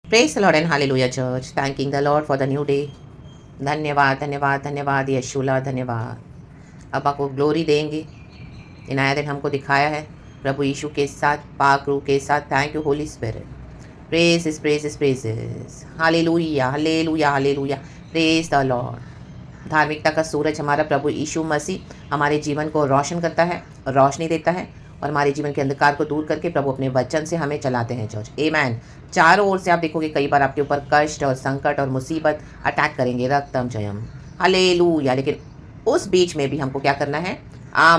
Praise the Lord and hallelujah church, thanking the Lord for the new day. धन्यवाद धन्यवाद धन्यवाद यशूला, धन्यवाद। अब आपको ग्लोरी देंगे। ये नया दिन हमको दिखाया है प्रभु यीशु के साथ, पाक रूह के साथ। Thank you Holi spirit. Praises praises praises, hallelujah hallelujah hallelujah. Praise the Lord. धार्मिकता का सूरज हमारा प्रभु यीशु मसीह हमारे जीवन को रोशन करता है, रोशनी देता है और हमारे जीवन के अंधकार को दूर करके प्रभु अपने वचन से हमें चलाते हैं चर्च। आमेन। चारों ओर से आप देखोगे कई बार आपके ऊपर कष्ट और संकट और मुसीबत अटैक करेंगे, रक्तम जयम हालेलुया। लेकिन उस बीच में भी हमको क्या करना है?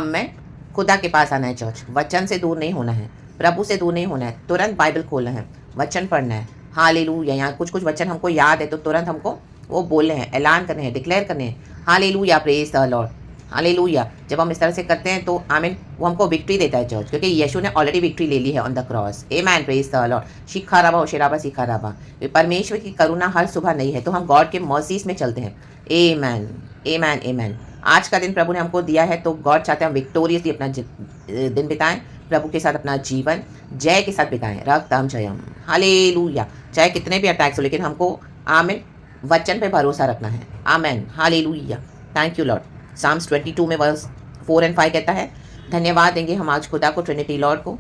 में खुदा के पास आना है चर्च। वचन से दूर नहीं होना है, प्रभु से दूर नहीं होना है। तुरंत बाइबल खोलना है, वचन पढ़ना है। हालेलुया। यहाँ कुछ कुछ वचन हमको याद है तो तुरंत हमको वो बोलने हैं, ऐलान करने हैं, डिक्लेयर करने हैं। Hallelujah, praise the Lord, hallelujah. जब हम इस तरह से करते हैं तो आमीन, वो हमको विक्ट्री देता है चर्च, क्योंकि यीशु ने ऑलरेडी विक्ट्री ले ली है on the cross. Amen, praise the lord. शिखा राबा ओशेराबा शिखा राबा। परमेश्वर की करुणा हर सुबह नहीं है, तो हम गॉड के मर्सीज में चलते हैं। आमेन आमेन आमेन। आज का दिन प्रभु ने हमको दिया है तो गॉड चाहते हैं हम विक्टोरियसली अपना दिन बिताएं, प्रभु के साथ अपना जीवन जय के साथ बिताएं। रक्तम जयम हालेलुया। चाहे कितने भी अटैक्स हो, लेकिन हमको आमीन वचन पे भरोसा रखना है। Amen, hallelujah. Thank you lord. Psalms 22 में वर्स 4 और 5 कहता है, धन्यवाद देंगे हम आज खुदा को, ट्रिनिटी लॉर्ड को,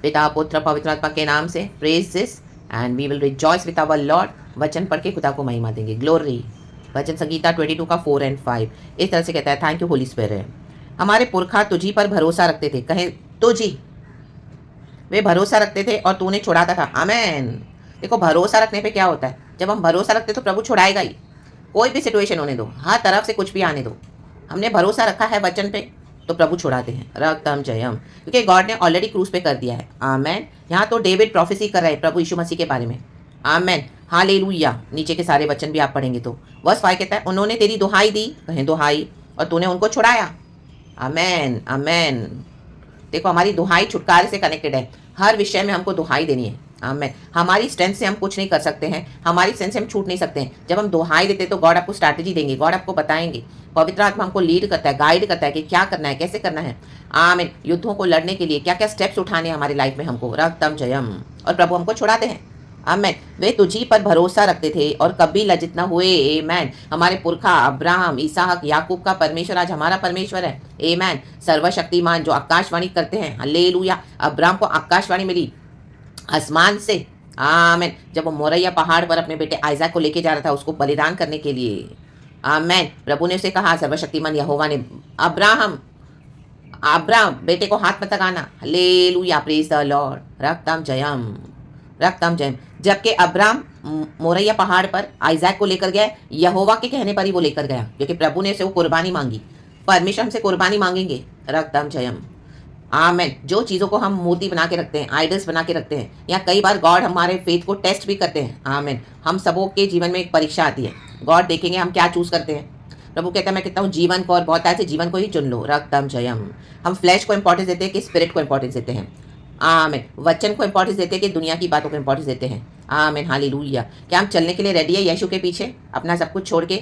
पिता पुत्र पवित्र आत्मा के नाम से। Praise this and we will rejoice with our Lord. वचन पढ़ के खुदा को महिमा देंगे, ग्लोरी। वचन संगीता 22 का 4 और 5 इस तरह से कहता है, थैंक यू होली स्पिरिट। हमारे पुरखा तुझी पर भरोसा रखते थे, कहें तुझी, वे भरोसा रखते थे और तूने छुड़ाता था। आमेन। देखो भरोसा रखने पे क्या होता है, जब हम भरोसा रखते तो प्रभु छुड़ाएगा ही। कोई भी सिचुएशन होने दो, हर तरफ से कुछ भी आने दो, हमने भरोसा रखा है वचन पे तो प्रभु छुड़ाते हैं। रक्तम जयम, क्योंकि गॉड ने ऑलरेडी क्रूज पे कर दिया है। आमेन। यहाँ तो डेविड प्रोफेसी कर रहे हैं प्रभु यीशु मसीह के बारे में। आमेन, हालेलुया। नीचे के सारे वचन भी आप पढ़ेंगे तो वर्स 5 कहता है, उन्होंने तेरी दुहाई दी, कहें दुहाई, और तूने उनको छुड़ाया। आमेन आमेन। देखो हमारी दुहाई छुटकारे से कनेक्टेड है। हर विषय में हमको दुहाई देनी है। आमेन। हमारी स्ट्रेंथ से हम कुछ नहीं कर सकते हैं, हमारी स्ट्रेंथ से हम छूट नहीं सकते हैं। जब हम दुहाई देते हैं तो गॉड आपको स्ट्रैटेजी देंगे, गॉड आपको बताएंगे। पवित्र आत्मा हमको लीड करता है, गाइड करता है कि क्या करना है, कैसे करना है। आमीन। युद्धों को लड़ने के लिए क्या क्या स्टेप्स उठाने हैं हमारी लाइफ में हमको। रक्तम जयम। और प्रभु हमको छुड़ाते हैं। आमेन। वे तुझी पर भरोसा रखते थे और कभी लज्जित न हुए। आमेन। हमारे पुरखा अब्राहम, इसहाक, याकूब का परमेश्वर आज हमारा परमेश्वर है। आमेन। सर्वशक्तिमान जो आकाशवाणी करते हैं, हालेलुया। अब्राहम को आकाशवाणी मिली आसमान से। आमेन। जब वो मोरैया पहाड़ पर अपने बेटे आइजैक को लेके जा रहा था उसको बलिदान करने के लिए। आमेन। प्रभु ने उसे कहा, सर्वशक्तिमान यहोवा ने, अब्राहम अब्राहम बेटे को हाथ मत लगाना। Hallelujah, praise the lord. रक्तम जयम, रक्तम जयम। जबकि अब्राहम मोरैया पहाड़ पर आइजैक को लेकर गया, यहोवा के कहने पर ही वो लेकर गया, क्योंकि प्रभु ने उसे वो कुर्बानी मांगी। परमेश्वर हमसे कुर्बानी मांगेंगे। रक्तम जयम। आमेन। जो चीज़ों को हम मूर्ति बना के रखते हैं, आइडल्स बना के रखते हैं, या कई बार गॉड हमारे फेथ को टेस्ट भी करते हैं। आमेन। हम सबों के जीवन में एक परीक्षा आती है, गॉड देखेंगे हम क्या चूज करते हैं। प्रभु कहता है मैं कहता हूँ जीवन को, और बहुत ऐसे जीवन को ही चुन लो। रक्तम जयम। हम फ्लैश को इंपॉर्टेंस देते हैं कि स्पिरिट को इंपॉर्टेंस देते हैं। आमेन। वचन को इंपॉर्टेंस देते हैं कि दुनिया की बातों को इंपॉर्टेंस देते हैं। आमेन, हालेलुया। क्या हम चलने के लिए रेडी है यीशु के पीछे, अपना सब कुछ छोड़ के,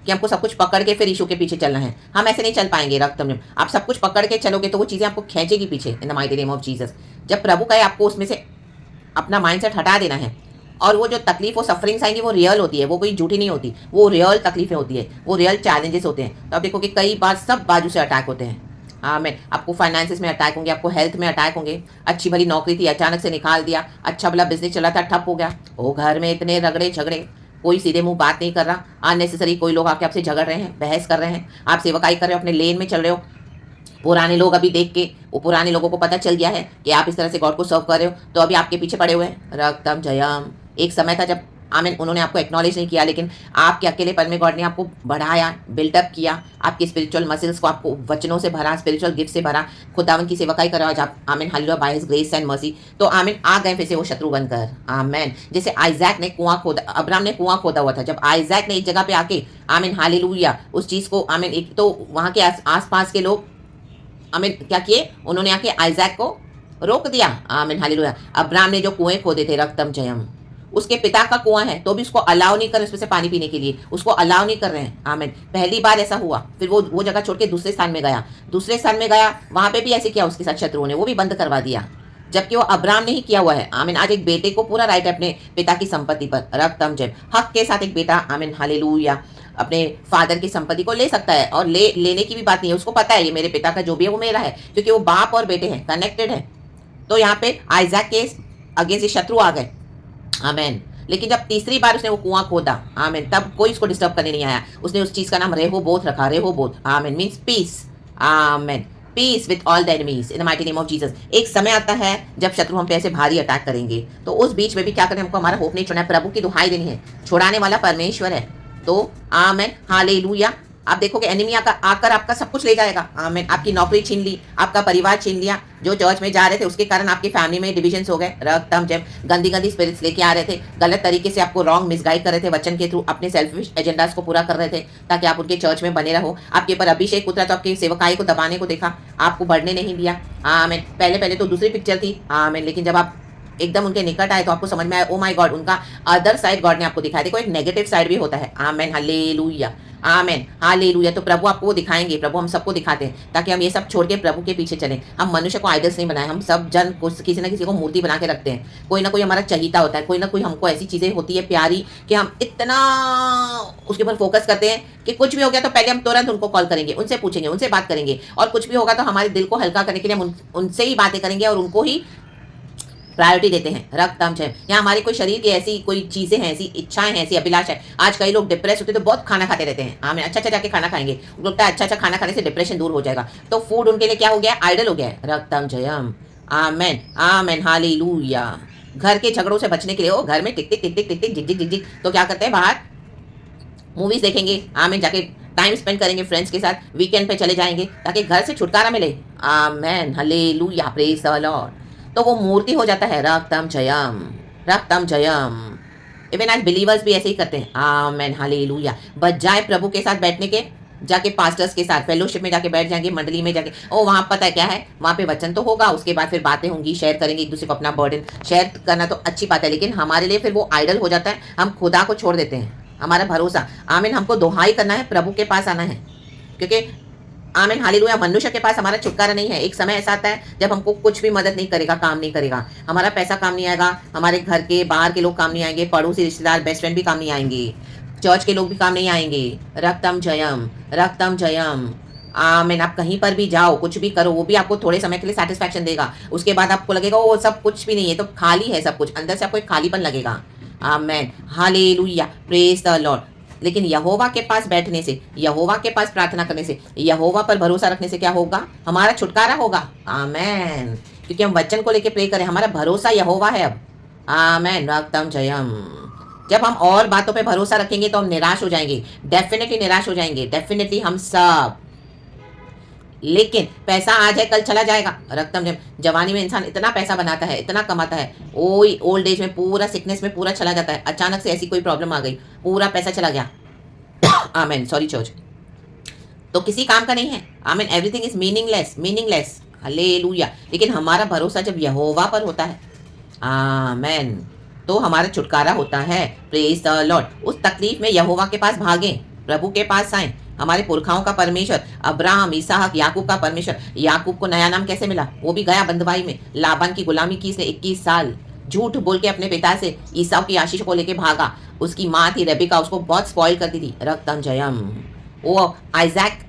कि हमको सब कुछ पकड़ के फिर यीशु के पीछे चलना है? हम ऐसे नहीं चल पाएंगे। रक्तम जयम। आप सब कुछ पकड़ के चलोगे तो वो चीज़ें आपको खींचेगी पीछे, इन the mighty name of Jesus. जब प्रभु कहे आपको उसमें से अपना माइंडसेट हटा देना है, और वो जो तकलीफ, वो सफरिंग्स आएंगी, वो रियल होती है, वो कोई झूठी नहीं होती, वो रियल तकलीफें होती है, वो रियल चैलेंजेस होते हैं। तो आप देखो कि कई बार सब बाजू से अटैक होते हैं। आमीन। आपको फाइनेंसेस में अटैक होंगे, आपको हेल्थ में अटैक होंगे। अच्छी भली नौकरी थी, अचानक से निकाल दिया। अच्छा भला बिजनेस चला था, ठप हो गया। वो घर में इतने रगड़े झगड़े, कोई सीधे मुंह बात नहीं कर रहा, अननेसेसरी कोई लोग आके आपसे झगड़ रहे हैं, बहस कर रहे हैं। आप सेवकाई कर रहे हो, अपने लेन में चल रहे हो, पुराने लोग अभी देख के, वो पुराने लोगों को पता चल गया है कि आप इस तरह से गॉड को सर्व कर रहे हो, तो अभी आपके पीछे पड़े हुए हैं। रक्तम जयम। एक समय था जब आमीन उन्होंने आपको एक्नॉलेज नहीं किया, लेकिन आपके अकेलेपन में गॉड ने आपको बढ़ाया, बिल्डअप किया, आपकी स्पिरिचुअल मसल्स को आपको वचनों से भरा, स्पिरिचुअल गिफ्ट से भरा, खुदावन की सेवकाई करा आज आप। आमीन, hallelujah, by his grace and mercy. तो आमीन आ गए फिर से वो शत्रु बनकर। आमीन। जैसे आइजैक ने कुआं खोदा, अब्राहम ने कुआं खोदा हुआ था, जब आइजैक ने एक जगह पे आके आमीन हालेलुया उस चीज़ को, आमीन, एक तो वहाँ के आस के लोग आमीन क्या किए, उन्होंने आके आइजैक को रोक दिया। आमीन, हालेलुया। अब्राहम ने जो कुएं खोदे थे, रक्तम जयम, उसके पिता का कुआं है तो भी उसको अलाउ नहीं कर रहे उसमें से पानी पीने के लिए, उसको अलाउ नहीं कर रहे हैं। आमीन। पहली बार ऐसा हुआ, फिर वो जगह छोड़ के दूसरे स्थान में गया, दूसरे स्थान में गया, वहां पे भी ऐसे किया उसके साथ शत्रुओं ने, वो भी बंद करवा दिया। जबकि वो अब्राहम ने ही किया हुआ है। आमीन। आज एक बेटे को पूरा राइट है अपने पिता की संपत्ति पर। रक्तम जय। हक के साथ एक बेटा, आमीन हालेलुया, अपने फादर की संपत्ति को ले सकता है, और लेने की भी बात नहीं है, उसको पता है ये मेरे पिता का जो भी है वो मेरा है, क्योंकि वो बाप और बेटे हैं, कनेक्टेड है। तो यहाँ पे आइजैक के अगेंस्ट शत्रु आ गए, आमीन। लेकिन जब तीसरी बार उसने वो कुआं खोदा, आमीन, तब कोई उसको डिस्टर्ब करने नहीं आया। उसने उस चीज का नाम रेहोबोथ रखा, रेहोबोथ, आमीन, मींस पीस, आमीन, peace with all the enemies in the mighty name of Jesus. एक समय आता है जब शत्रु हम पे ऐसे भारी अटैक करेंगे, तो उस बीच में भी क्या करें, हमको हमारा होप नहीं छोड़ना है, प्रभु की दुहाई देनी है, छुड़ाने वाला परमेश्वर है। तो आमीन हालेलुया। आप देखोगे एनिमी आकर आपका सब कुछ ले जाएगा, आमीन। आपकी नौकरी छीन ली, आपका परिवार छीन लिया, जो चर्च में जा रहे थे उसके कारण आपकी फैमिली में डिविजन्स हो गए, रक्तम जब गंदी गंदी स्पिरिट्स लेके आ रहे थे, गलत तरीके से आपको रॉन्ग मिसगाइड कर रहे थे, वचन के थ्रू अपने सेल्फिश एजेंडास को पूरा कर रहे थे ताकि आप उनके चर्च में बने रहो। आपके ऊपर अभिषेक उतरा तो आपके सेवकाई को दबाने को देखा, आपको बढ़ने नहीं दिया, आमीन। पहले तो दूसरी पिक्चर थी, आमीन, लेकिन जब आप एकदम उनके निकट आए तो आपको समझ में आया, ओ माय गॉड, उनका अदर साइड गॉड ने आपको दिखाया। देखो एक नेगेटिव साइड भी होता है, आमीन हालेलुया, आमीन हालेलुया। तो प्रभु आपको वो दिखाएंगे, प्रभु हम सबको दिखाते हैं ताकि हम ये सब छोड़ के प्रभु के पीछे चलें। हम मनुष्य को आइडल्स नहीं बनाए, हम सब जन किसी ना किसी को मूर्ति बना के रखते हैं। कोई ना कोई हमारा चहीता होता है, कोई ना कोई हमको ऐसी चीजें होती है प्यारी कि हम इतना उसके ऊपर फोकस करते हैं कि कुछ भी हो गया तो पहले हम तुरंत उनको कॉल करेंगे, उनसे पूछेंगे, उनसे बात करेंगे, और कुछ भी होगा तो हमारे दिल को हल्का करने के लिए हम उनसे ही बातें करेंगे और उनको ही प्रायोरिटी देते हैं। रक्तम जय। यहाँ हमारी कोई शरीर की ऐसी कोई चीजें हैं, ऐसी इच्छाएं हैं, ऐसी अभिलाषा है। आज कई लोग डिप्रेस होते तो बहुत खाना खाते रहते हैं, आमीन, अच्छा जाके खाना खाएंगे, उनको लगता है अच्छा खाना खाने से डिप्रेशन दूर हो जाएगा। तो फूड उनके लिए क्या हो गया, आइडल हो गया है। रक्तम जयम, आमेन, आमेन हालेलुया। घर के झगड़ों से बचने के लिए, वो घर में टिक टिक टिक टिक टिक टिक जिक जिक जिक जिक, तो क्या करते हैं, बाहर मूवीज देखेंगे, आमीन, जाके टाइम स्पेंड करेंगे फ्रेंड्स के साथ, वीकेंड पे चले जाएंगे ताकि घर से छुटकारा मिले, आमेन हालेलुया, प्रेज द लॉर्ड। तो वो मूर्ति हो जाता है, रक्तम जयम, रक्तम जयम। इवन आज बिलीवर्स भी ऐसे ही करते हैं, आमेन हालेलुया। बजाय प्रभु के साथ बैठने के, जाके पास्टर्स के साथ फेलोशिप में जाके बैठ जाएंगे, मंडली में जाके, ओ वहां पता है क्या है, वहां पे वचन तो होगा, उसके बाद फिर बातें होंगी, शेयर करेंगे एक दूसरे को अपना बर्डन। शेयर करना तो अच्छी बात है, लेकिन हमारे लिए फिर वो आइडल हो जाता है, हम खुदा को छोड़ देते हैं, हमारा भरोसा, आमीन। हमको दोहाई करना है, प्रभु के पास आना है, क्योंकि आमीन हालेलुया, मनुष्य के पास हमारा छुटकारा नहीं है। एक समय ऐसा आता है जब हमको कुछ भी मदद नहीं करेगा, काम नहीं करेगा, हमारा पैसा काम नहीं आएगा, हमारे घर के बाहर के लोग काम नहीं आएंगे, पड़ोसी रिश्तेदार बेस्ट फ्रेंड भी काम नहीं आएंगे, चर्च के लोग भी काम नहीं आएंगे। रक्तम जयम, रक्तम जयम, आमीन। आप कहीं पर भी जाओ, कुछ भी करो, वो भी आपको थोड़े समय के लिए सेटिस्फैक्शन देगा, उसके बाद आपको लगेगा वो सब कुछ भी नहीं है, तो खाली है सब कुछ, अंदर से आपको एक खालीपन लगेगा, आमीन हालेलुया, प्रेज द लॉर्ड। लेकिन यहोवा के पास बैठने से, यहोवा के पास प्रार्थना करने से, यहोवा पर भरोसा रखने से क्या होगा, हमारा छुटकारा होगा, आमेन। क्योंकि हम वचन को लेके प्रे करें, हमारा भरोसा यहोवा है अब, आमेन, रक्तम जयम। जब हम और बातों पे भरोसा रखेंगे तो हम निराश हो जाएंगे, डेफिनेटली निराश हो जाएंगे, डेफिनेटली हम सब। लेकिन पैसा आज है कल चला जाएगा, रक्तम जब जवानी में इंसान इतना पैसा बनाता है, इतना कमाता है, ओई ओल्ड एज में पूरा सिकनेस में पूरा चला जाता है, अचानक से ऐसी कोई प्रॉब्लम आ गई, पूरा पैसा चला गया, आमेन, सॉरी चर्च, तो किसी काम का नहीं है, amen. Everything is meaningless, meaningless, hallelujah. लेकिन हमारा भरोसा जब यहोवा पर होता है, आमेन, तो हमारा छुटकारा होता है, प्रेज द लॉर्ड। उस तकलीफ में यहोवा के पास भागें, प्रभु के पास आएं, हमारे पुरखाओं का परमेश्वर, अब्राहम, इसहाक, याकूब का परमेश्वर। याकूब को नया नाम कैसे मिला, वो भी गया बंधुआई में, लाबान की गुलामी की इसने 21 साल, झूठ बोल के अपने पिता से ईसाऊ की आशीष को लेके भागा। उसकी माँ थी रेबिका, उसको बहुत स्पॉइल करती थी, रक्तम जयम। वो आइजैक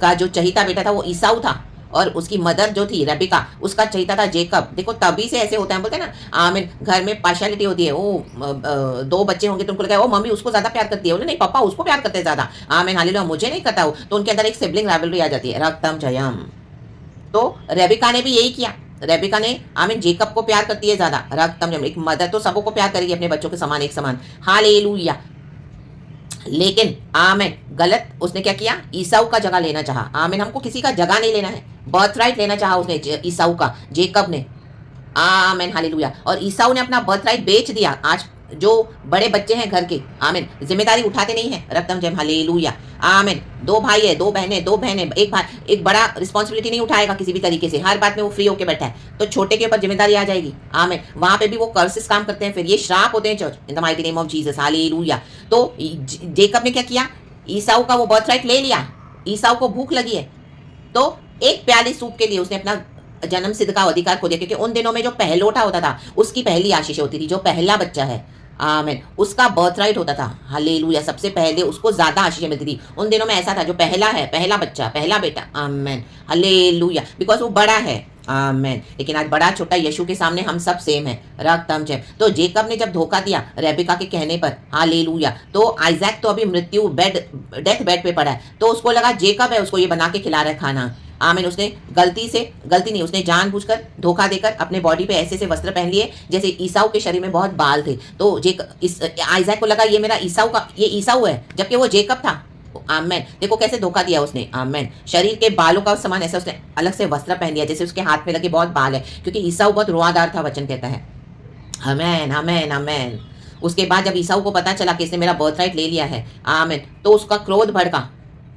का जो चहीता बेटा था वो ईसाऊ था, और उसकी मदर जो थी रेबिका, उसका चहीता था जेकब। देखो तभी से ऐसे होता है, बोलते हैं ना, आमीन, घर में पार्शियलिटी होती है। वो 2 बच्चे होंगे तो उनको लगता है वो मम्मी उसको ज्यादा प्यार करती है, बोले नहीं पापा उसको प्यार करते हैं ज्यादा, आमीन हालेलुया, मुझे नहीं करता हो, तो उनके अंदर एक सिबलिंग राइवलरी आ जाती है, रक्तम जयम। तो रेबिका ने भी यही किया, रेबिका ने, आमीन, जेकब को प्यार करती है ज्यादा, रक्तम जयम। एक मदर तो सबको प्यार करेगी अपने बच्चों के समान, एक समान, हालेलुया। लेकिन आमीन गलत उसने क्या किया, ईसाऊ का जगह लेना चाहा, आमीन। हमको किसी का जगह नहीं लेना है, बर्थ राइट लेना चाहा उसने, ईसाऊ का, जेकब ने, आमीन हालेलुया। और ईसाऊ ने अपना बर्थ राइट बेच दिया। आज जो बड़े बच्चे हैं घर के, आमीन, जिम्मेदारी उठाते नहीं है, रक्तम जय हालेलुया, आमीन। 2 भाई है, 2 बहनें, 2 बहनें, एक भाई, एक बड़ा रिस्पॉन्सिबिलिटी नहीं उठाएगा किसी भी तरीके से, हर बात में वो फ्री होकर बैठा है, तो छोटे के ऊपर जिम्मेदारी आ जाएगी, आमीन। वहां पे भी वो कर्सेस काम करते हैं, फिर ये श्राप होते हैं church, in the mighty name of Jesus, hallelujah. तो जेकब ने क्या किया, ईसाऊ का वो बर्थ राइट ले लिया। ईसाऊ को भूख लगी है, तो एक प्याली सूप के लिए उसने अपना जन्म सिद्ध का अधिकार खो दिया, क्योंकि उन दिनों में जो पहलोठा होता था उसकी पहली आशीष होती थी, जो पहला बच्चा है आमेन उसका बर्थ राइट होता था। हालेलुया, सबसे पहले उसको ज्यादा आशीष मिलती थी। उन दिनों में ऐसा था, जो पहला है, पहला बच्चा, पहला बेटा, आमेन हालेलुया, बिकॉज वो बड़ा है, आमेन। लेकिन आज बड़ा छोटा यीशु के सामने हम सब सेम है, रक्तम जय। तो जेकब ने जब धोखा दिया रेबिका के कहने पर, हालेलुया, तो आइजैक तो अभी मृत्यु डेथ बेड पे पड़ा है, तो उसको लगा जेकब है, उसको ये बना के खिला रहा है खाना, आमीन। उसने गलती नहीं, उसने जानबूझकर धोखा देकर अपने बॉडी पे ऐसे वस्त्र पहन लिए जैसे ईसाऊ के शरीर में बहुत बाल थे। तो आइजैक को लगा ये मेरा ये ईसाऊ है, जबकि वो जेकब था, आमेन। देखो कैसे धोखा दिया उसने, आमेन। शरीर के बालों का समान ऐसा उसने अलग से वस्त्र पहन लिया, जैसे उसके हाथ में लगे बहुत बाल है, क्योंकि ईसाऊ बहुत रुआदार था, वचन कहता है, आमेन आमेन आमेन। उसके बाद जब ईसाऊ को पता चला कि इसने मेरा बर्थ राइट ले लिया है, आमेन, तो उसका क्रोध भड़का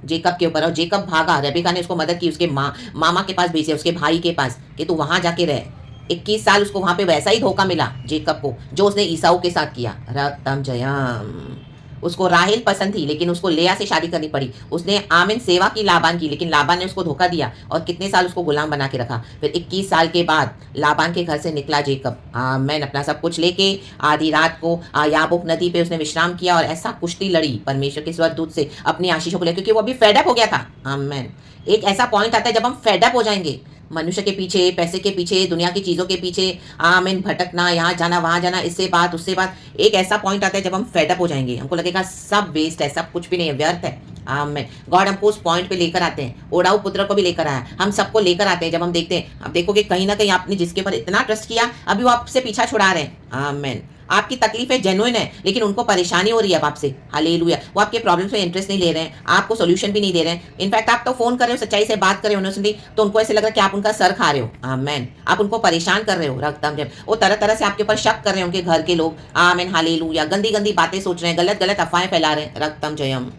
जेकब के ऊपर, और जेकब भागा। रेबिका ने उसको मदद की, उसके मामा के पास भेजे, उसके भाई के पास, कि तू वहां जाके रह। 21 साल उसको वहां पे वैसा ही धोखा मिला जेकब को, जो उसने ईसाऊ के साथ किया, रक्तम जयम। उसको राहेल पसंद थी, लेकिन उसको लेया से शादी करनी पड़ी। उसने आमिन सेवा की लाबान की, लेकिन लाबान ने उसको धोखा दिया और कितने साल उसको गुलाम बना के रखा। फिर 21 साल के बाद लाबान के घर से निकला जेकब, आमीन, अपना सब कुछ लेके। आधी रात को याबोक नदी पे उसने विश्राम किया और ऐसा कुश्ती लड़ी परमेश्वर के स्वर्गदूत से अपनी आशीषों को लेकर, क्योंकि वो अभी फेडअप हो गया था, आमीन। एक ऐसा पॉइंट आता है जब हम फेडअप हो जाएंगे, मनुष्य के पीछे, पैसे के पीछे, दुनिया की चीज़ों के पीछे, आमीन, भटकना, यहाँ जाना वहाँ जाना, इससे बात उससे बात। एक ऐसा पॉइंट आता है जब हम फेडअप हो जाएंगे, हमको लगेगा सब वेस्ट है, सब कुछ भी नहीं है, व्यर्थ है, आमीन। गॉड हमको उस पॉइंट पे लेकर आते हैं। ओडाऊ पुत्र को भी लेकर आया, हम सबको लेकर आते हैं। जब हम देखते हैं, अब देखोगे कहीं ना कहीं आपने जिसके ऊपर इतना ट्रस्ट किया, अभी वो आपसे पीछा छुड़ा रहे हैं, आमीन। आपकी तकलीफें जेन्युइन है, लेकिन उनको परेशानी हो रही है अब आपसे, हालेलुया। वो आपके प्रॉब्लम्स में इंटरेस्ट नहीं ले रहे हैं, आपको सोल्यूशन भी नहीं दे रहे हैं। इनफैक्ट आप तो फोन कर रहे हो, सच्चाई से बात कर रहे हो उन्होंने, तो उनको ऐसे लग रहा है कि आप उनका सर खा रहे हो, आमीन। आप उनको परेशान कर रहे हो, रक्तम जब वो तरह तरह से आपके ऊपर शक कर रहे हैं, उनके घर के लोग, आमीन हालेलुया। गंदी गंदी बातें सोच रहे हैं, गलत गलत अफवाहें फैला रहे हैं, रक्तम जयम,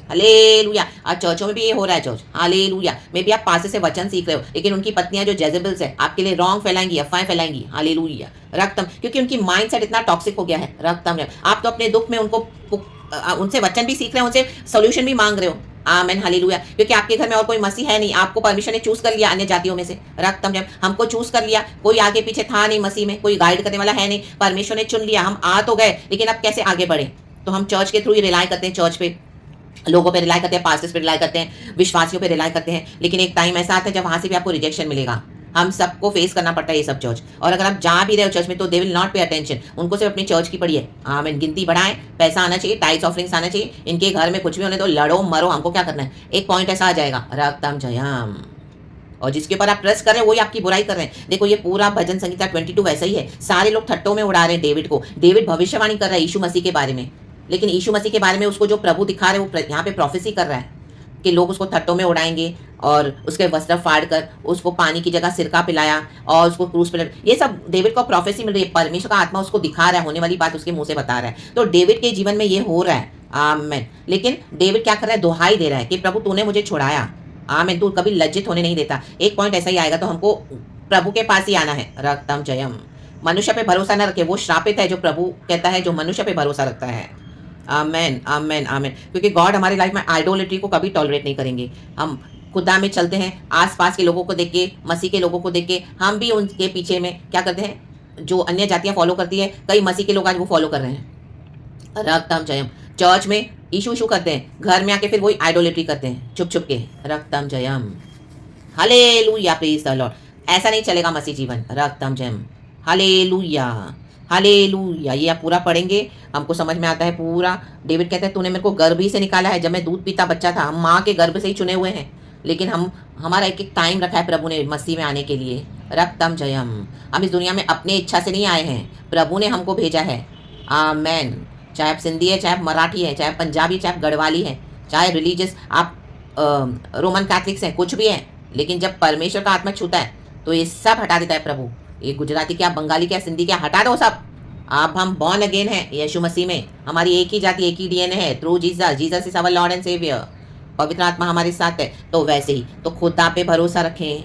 हालेलुया। आज चर्चों में भी ये हो रहा है, चर्च, हालेलुया में भी आप पास से वचन सीख रहे हो, लेकिन उनकी पत्नियां जो जेजेबल्स है आपके लिए रॉन्ग फैलाएंगी, अफवाहें फैलाएंगी, हालेलुया, रक्तम, क्योंकि उनकी माइंडसेट इतना टॉक्सिक हो गया है, रक्तम। आप तो अपने दुख में उनसे वचन भी सीख रहे हो, उनसे सोल्यूशन भी मांग रहे हो, आमीन हालेलुया, क्योंकि आपके घर में और कोई मसीह है नहीं, आपको परमेश्वर ने चूज कर लिया अन्य जातियों में से, रक्तम जब हमको चूज कर लिया, कोई आगे पीछे था नहीं, मसीह में कोई गाइड करने वाला है नहीं, परमेश्वर ने चुन लिया, हम आ तो गए, लेकिन अब कैसे आगे बढ़े? तो हम चर्च के थ्रू ही रिलाई करते हैं, चर्च पे लोगों पे रिलाई करते हैं, पास्टर्स पे रिलाई करते हैं, विश्वासियों पे रिलाई करते हैं, लेकिन एक टाइम ऐसा आता है जब वहां से भी आपको रिजेक्शन मिलेगा। हम सबको फेस करना पड़ता है ये सब चर्च, और अगर आप जा भी रहे हो चर्च में तो they will not pay attention, उनको सिर्फ अपनी चर्च की पड़ी है, आमीन। गिनती बढ़ाएं, पैसा आना चाहिए, टाइट्स ऑफरिंग्स आना चाहिए, इनके घर में कुछ भी होने दो, लड़ो मरो, हमको क्या करना है। एक पॉइंट ऐसा आ जाएगा, रक्तम जयम, और जिसके ऊपर आप ट्रस्ट कर रहे हैं वही आपकी बुराई कर रहे हैं। देखो ये पूरा भजन संहिता 22 वैसा ही है, सारे लोग ठट्टों में उड़ा रहे हैं डेविड को। डेविड भविष्यवाणी कर रहा है यीशु मसीह के बारे में, लेकिन यीशु मसीह के बारे में उसको जो प्रभु दिखा रहे हैं वो यहाँ पे प्रोफेसी कर रहा है कि लोग उसको ठट्टों में उड़ाएंगे, और उसके वस्त्र फाड़ कर उसको पानी की जगह सिरका पिलाया और उसको क्रूस पे, ये सब डेविड को प्रोफेसी मिल रही है, परमेश्वर का आत्मा उसको दिखा रहा है, होने वाली बात उसके मुंह से बता रहा है। तो डेविड के जीवन में ये हो रहा है, आमीन। लेकिन डेविड क्या कर रहा है? दुहाई दे रहा है कि प्रभु तूने मुझे छुड़ाया, आमीन, तू कभी लज्जित होने नहीं देता। एक पॉइंट ऐसा ही आएगा तो हमको प्रभु के पास ही आना है, रक्तम जयम। मनुष्य पे भरोसा न रखे, वो श्रापित है जो प्रभु कहता है जो मनुष्य पे भरोसा रखता है, आमेन आमेन आमेन। क्योंकि गॉड हमारी लाइफ में आइडोलेट्री को कभी टॉलरेट नहीं करेंगे। हम खुदा में चलते हैं, आसपास के लोगों को देख के, मसीह के लोगों को देख के हम भी उनके पीछे में क्या करते हैं, जो अन्य जातियां फॉलो करती है, कई मसीह के लोग आज वो फॉलो कर रहे हैं, रक्तम जयम। चर्च में इशू इशू करते हैं, घर में आके फिर वही आइडोलेट्री करते हैं छुप छुप के, रक्तम Jayam, hallelujah, praise the Lord. ऐसा नहीं चलेगा मसीह जीवन, रक्तम जयम, हालेलुया हालेलुया। ये आप पूरा पढ़ेंगे, हमको समझ में आता है पूरा। डेविड कहते हैं तूने मेरे को गर्भ ही से निकाला है, जब मैं दूध पीता बच्चा था। हम माँ के गर्भ से ही चुने हुए हैं, लेकिन हमारा एक एक टाइम रखा है प्रभु ने मसीह में आने के लिए, रक्तम जयम। हम इस दुनिया में अपने इच्छा से नहीं आए हैं, प्रभु ने हमको भेजा है, आमेन। चाहे आप सिंधी है, चाहे आप मराठी है, चाहे पंजाबी, चाहे आप गढ़वाली है, चाहे रिलीजियस आप रोमन कैथलिक्स हैं, कुछ भी है, लेकिन जब परमेश्वर का आत्मा छूता है तो ये सब हटा देता है प्रभु। ये गुजराती क्या, बंगाली क्या, सिंधी क्या, हटा दो सब। आप हम बॉर्न अगेन है यीशु मसीह में, हमारी एक ही जाति, एक ही डीएनए है, through Jesus, Jesus is our Lord and saviour, पवित्र आत्मा हमारे साथ है। तो वैसे ही तो खुदा पे भरोसा रखें,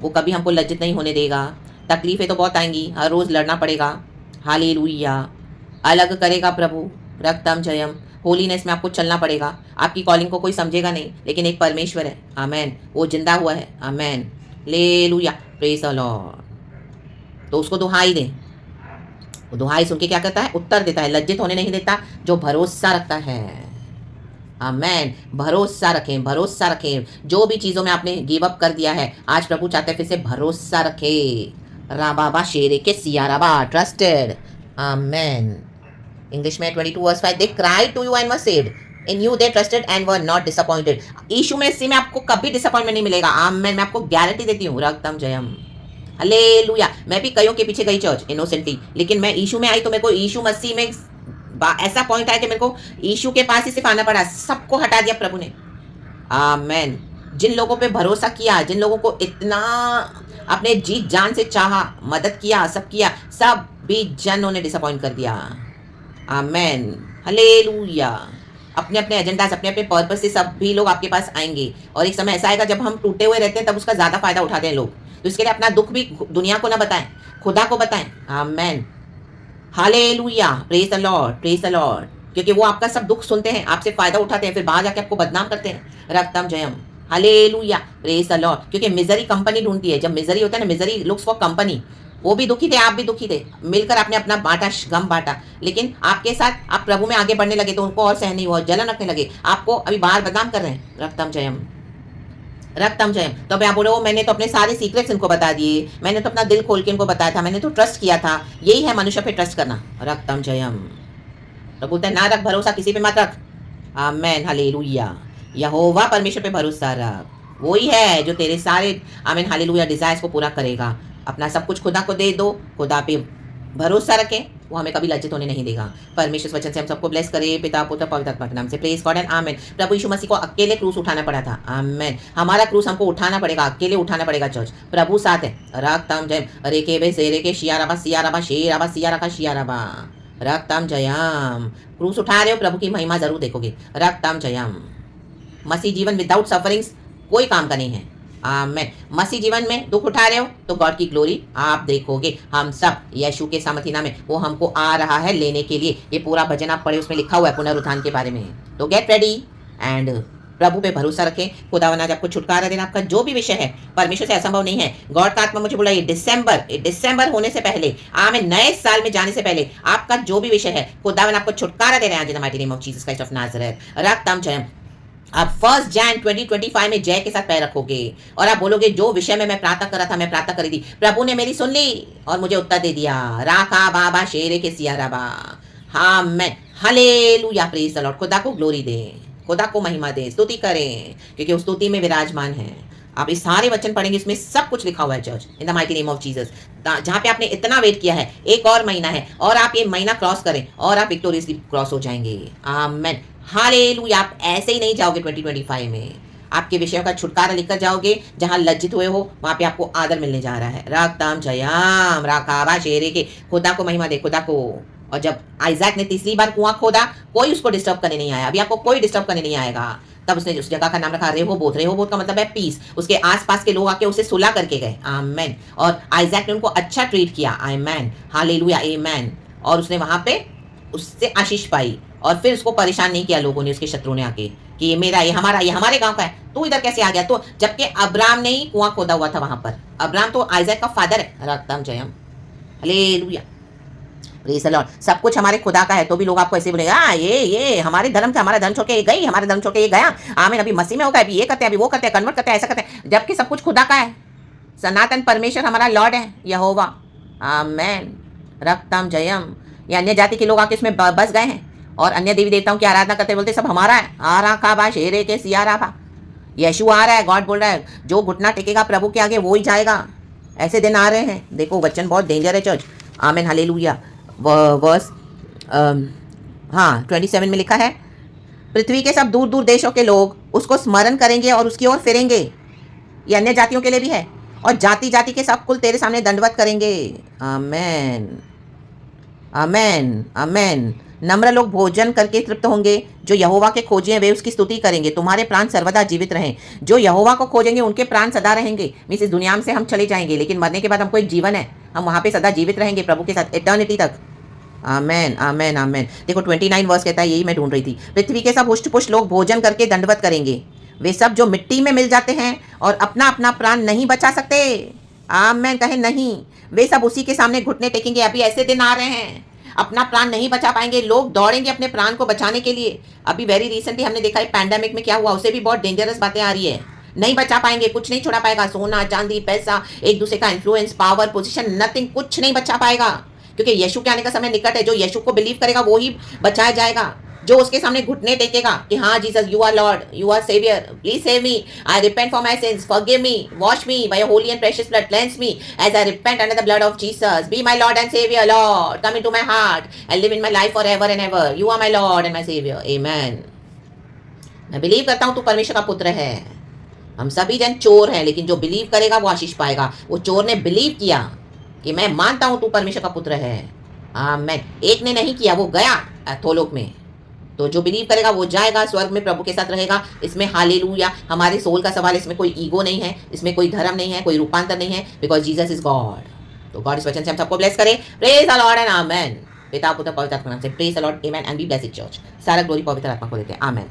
वो कभी हमको लज्जित नहीं होने देगा। तकलीफें तो बहुत आएंगी, हर रोज़ लड़ना पड़ेगा, हालेलुया। अलग करेगा प्रभु, रक्तम जयम। होलीनेस में आपको चलना पड़ेगा। आपकी कॉलिंग को कोई समझेगा नहीं, लेकिन एक परमेश्वर है, आमेन, वो जिंदा हुआ है, amen, hallelujah. Praise the Lord. तो उसको दुहाई दे, वो दुहाई सुन के क्या करता है, उत्तर देता है, लज्जित होने नहीं देता, जो भरोसा रखता है। आमेन। भरोसा रखें, भरोसा रखें। जो भी चीज़ों में आपने गिव अप कर दिया है, आज प्रभु चाहते हैं फिर से भरोसा रखें। राबाबा शेरे के सियाराबा ट्रस्टेड। आमेन। इंग्लिश में 22 verse 5, they cry to you and were saved, in you they trusted and were not disappointed. यीशु में इसी में आपको कभी डिसअपॉइंटमेंट नहीं मिलेगा। आमेन। मैं आपको गारंटी देती हूँ। रक्तम जयम। हालेलुया। मैं भी कईयों के पीछे गई चर्च इनोसेंटली, लेकिन मैं यीशु में आई तो मेरे को यीशु मसीह में ऐसा पॉइंट आया कि मेरे को यीशु के पास ही सिर्फ आना पड़ा, सबको हटा दिया प्रभु ने। आमेन। जिन लोगों पे भरोसा किया, जिन लोगों को इतना अपने जी जान से चाहा, मदद किया, सब किया, सब भी जनों ने डिसअपॉइंट कर दिया। आमेन। हालेलुया। अपने अपने एजेंडास, अपने अपने पर्पस से सब भी लोग आपके पास आएंगे, और एक समय ऐसा आएगा जब हम टूटे हुए रहते हैं, तब उसका ज़्यादा फायदा उठाते हैं लोग। तो इसके लिए अपना दुख भी दुनिया को ना बताएं, खुदा को बताएं। Amen. Hallelujah. Praise the lord, praise the lord. क्योंकि वो आपका सब दुख सुनते हैं, आपसे फायदा उठाते हैं, फिर बाहर जाके आपको बदनाम करते हैं। रक्तम Jayam. Hallelujah. Praise the lord. क्योंकि मिजरी कंपनी ढूंढती है। जब मिजरी होता है ना, मिजरी लुक्स फॉर कंपनी। वो भी दुखी थे, आप भी दुखी थे, मिलकर आपने अपना बांटा, गम बांटा, लेकिन आपके साथ आप प्रभु में आगे बढ़ने लगे तो उनको और सहन नहीं हुआ, जलन रखने लगे, आपको अभी बाहर बदनाम कर रहे हैं। रक्तम जयम, रक्तम जयम। तो अब आप बोले, मैंने तो अपने सारे सीक्रेट्स इनको बता दिए, मैंने तो अपना दिल खोल के इनको बताया था, मैंने तो ट्रस्ट किया था। यही है मनुष्य पे ट्रस्ट करना। रक्तम जयम। तो बोलते हैं ना रख भरोसा, किसी पे मत रख। आमेन। हालेलुया। यहोवा परमेश्वर पे भरोसा रख, वही है जो तेरे सारे आमीन हालेलुया डिजायर्स को पूरा करेगा। अपना सब कुछ खुदा को दे दो, खुदा पे भरोसा रखें, वो हमें कभी लज्जित होने नहीं देगा। परमेश्वर वचन से हम सबको ब्लेस करे, पिता पुत्र पवित्र आत्मा के नाम से। प्रेज गॉड एंड आमेन। प्रभु यीशु मसीह को अकेले क्रूस उठाना पड़ा था। आमेन। हमारा क्रूस हमको उठाना पड़ेगा, अकेले उठाना पड़ेगा। चर्च प्रभु साथ है। रक्तम जयम। रेके बे सेरे के शियाराबा सियाराबा शेराबा सियारा शियाराबा। रक्तम जयम। क्रूस उठा रहे हो, प्रभु की महिमा जरूर देखोगे। रक्तम जयम। मसीह जीवन विदाउट सफरिंग्स कोई काम का नहीं है। आमेन। मसीह जीवन में दुख उठा रहे हो तो गॉड की ग्लोरी आप देखोगे। हम सब यीशु के सामर्थ्य में, वो हमको आ रहा है लेने के लिए। ये पूरा भजन आप पढ़े, उसमें लिखा हुआ है पुनरुत्थान के बारे में। तो गेट रेडी एंड प्रभु पे भरोसा रखें। खुदावन आज आपको छुटकारा देना, आपका जो भी विषय है परमेश्वर से असंभव नहीं है। गॉड का आत्मा मुझे बोला ये दिसंबर होने से पहले, आमीन, नए साल में जाने से पहले आपका जो भी विषय है खुदावन आपको छुटकारा दे रहे हैं आज in the mighty name of Jesus Christ of Nazareth. रक्तम जयम। आप 1 जनवरी 2025 में जय के साथ पैर रखोगे और आप बोलोगे, जो विषय में मैं प्रार्थना कर रहा था, मैं प्रार्थना करी थी, प्रभु ने मेरी सुन ली और मुझे उत्तर दे दिया। राखा बाबा शेरे के सियाराबा। हाँ मैं हालेलुया। Praise the Lord. खुदा को ग्लोरी दें, खुदा को महिमा दें, स्तुति करें, क्योंकि उस स्तुति में विराजमान है। आप इस सारे वचन पढ़ेंगे, इसमें सब कुछ लिखा हुआ है church, in the mighty name of Jesus. जहाँ पे आपने इतना वेट किया है, एक और महीना है और आप ये महीना क्रॉस करें और आप विक्टोरियसली क्रॉस हो जाएंगे। आमेन। हालेलुया। आप ऐसे ही नहीं जाओगे 2025 में, आपके विषयों का छुटकारा लेकर जाओगे। जहां लज्जित हुए हो वहां पे आपको आदर मिलने जा रहा है। राक्ताम जयाम। राकाबा शेरे के। खुदा को महिमा दे, खुदा को। और जब आइजैक ने तीसरी बार कुआं खोदा, कोई उसको डिस्टर्ब करने नहीं आया। अभी आपको कोई डिस्टर्ब करने नहीं आएगा। तब उसने उस जगह का नाम रखा रेहोबोथ। रेहोबोथ का मतलब है पीस। उसके आसपास के लोग आके उसे सुलह करके गए। आमेन। और आइजैक ने उनको अच्छा ट्रीट किया। आमेन। हालेलुया। आमेन। और उसने वहां पे उससे आशीष पाई और फिर उसको परेशान नहीं किया लोगों ने, उसके शत्रु ने आके कि ये मेरा, ये हमारा, ये हमारे गांव का है, तू इधर कैसे आ गया। तो जबकि अब्राम ने ही कुआं खोदा हुआ था वहां पर। अब्राम तो आइजैक का फादर है। रक्तम Jayam. Hallelujah. Praise the Lord. सब कुछ हमारे खुदा का है तो भी लोग आपको ऐसे बोलेंगे, ये हमारे धर्म का, हमारा धर्म छोड़ के ये गई, हमारे धर्म छोड़ के ये गया। आमीन। अभी मसीह में होगा, अभी ये करते हैं, अभी वो करते हैं, कन्वर्ट करते हैं, ऐसा करते हैं, जबकि सब कुछ खुदा का है। सनातन परमेश्वर हमारा लॉर्ड है, यहोवा। आमेन। रक्तम जयम। ये अन्य जाति के लोग आके इसमें बस गए हैं और अन्य देवी देवताओं की आराधना करते, बोलते सब हमारा है। आरा काबा शेरे के सियारा बा। यीशु आ रहा है, गॉड बोल रहा है, जो घुटना टेकेगा प्रभु के आगे वो ही जाएगा। ऐसे दिन आ रहे हैं। देखो वचन बहुत डेंजर है चर्च। आमीन। हालेलुया। वर्स 27 में लिखा है, पृथ्वी के सब दूर दूर देशों के लोग उसको स्मरण करेंगे और उसकी ओर फिरेंगे। ये अन्य जातियों के लिए भी है। और जाति जाति के सब कुल तेरे सामने दंडवत करेंगे। आमेन। आमेन। आमेन। नम्र लोग भोजन करके तृप्त होंगे, जो यहोवा के खोजी हैं वे उसकी स्तुति करेंगे। तुम्हारे प्राण सर्वदा जीवित रहें। जो यहोवा को खोजेंगे उनके प्राण सदा रहेंगे। मीन्स इस दुनिया से हम चले जाएंगे, लेकिन मरने के बाद हमको एक जीवन है, हम वहाँ पे सदा जीवित रहेंगे प्रभु के साथ, इटर्निटी तक। आमेन। आमेन। आमेन। देखो 29 वर्स कहता है, यही मैं ढूंढ रही थी। पृथ्वी के सब हुष्ट पुष्ट लोग भोजन करके दंडवत करेंगे, वे सब जो मिट्टी में मिल जाते हैं और अपना अपना प्राण नहीं बचा सकते। आमेन कहे नहीं, वे सब उसी के सामने घुटने टेकेंगे। अभी ऐसे दिन आ रहे हैं, अपना प्राण नहीं बचा पाएंगे, लोग दौड़ेंगे अपने प्राण को बचाने के लिए। अभी वेरी रिसेंटली हमने देखा है पैंडेमिक में क्या हुआ, उससे भी बहुत डेंजरस बातें आ रही है। नहीं बचा पाएंगे, कुछ नहीं छोड़ा पाएगा, सोना चांदी पैसा, एक दूसरे का इन्फ्लुएंस, पावर, पोजीशन, नथिंग, कुछ नहीं बचा पाएगा, क्योंकि यीशु के आने का समय निकट है। जो यीशु को बिलीव करेगा वो ही बचाया जाएगा, जो उसके सामने घुटने टेकेगा कि हाँ Jesus you are lord, you are saviour, please save me, I repent for my sins, forgive me, wash me by your holy and precious blood, cleanse me as I repent under the blood of Jesus, be my lord and saviour, lord come into my heart and live in my life forever and ever, you are my lord and my saviour, amen. मैं believe करता हूँ तू परमेश्वर का पुत्र है। हम सभी जन चोर हैं, लेकिन जो बिलीव करेगा वो आशीष पाएगा। वो चोर ने बिलीव किया कि मैं मानता हूं तू परमेश्वर का पुत्र है। मैं एक ने नहीं किया, वो गया अधोलोक में। तो जो बिलीव करेगा वो जाएगा, स्वर्ग में प्रभु के साथ रहेगा। इसमें हालेलुया, हमारे सोल का सवाल, इसमें कोई ईगो नहीं है, इसमें कोई धर्म नहीं है, कोई रूपांतर नहीं है, बिकॉज जीसस इज गॉड। तो गॉड इस वचन से हम सबको ब्लेस करे। प्रेज द लॉर्ड एंड आमेन। पिता पुत्र पवित्र आत्मा से praise the Lord, amen and be blessed church. सारा ग्लोरी पवित्र आत्मा को देते हैं, आमेन।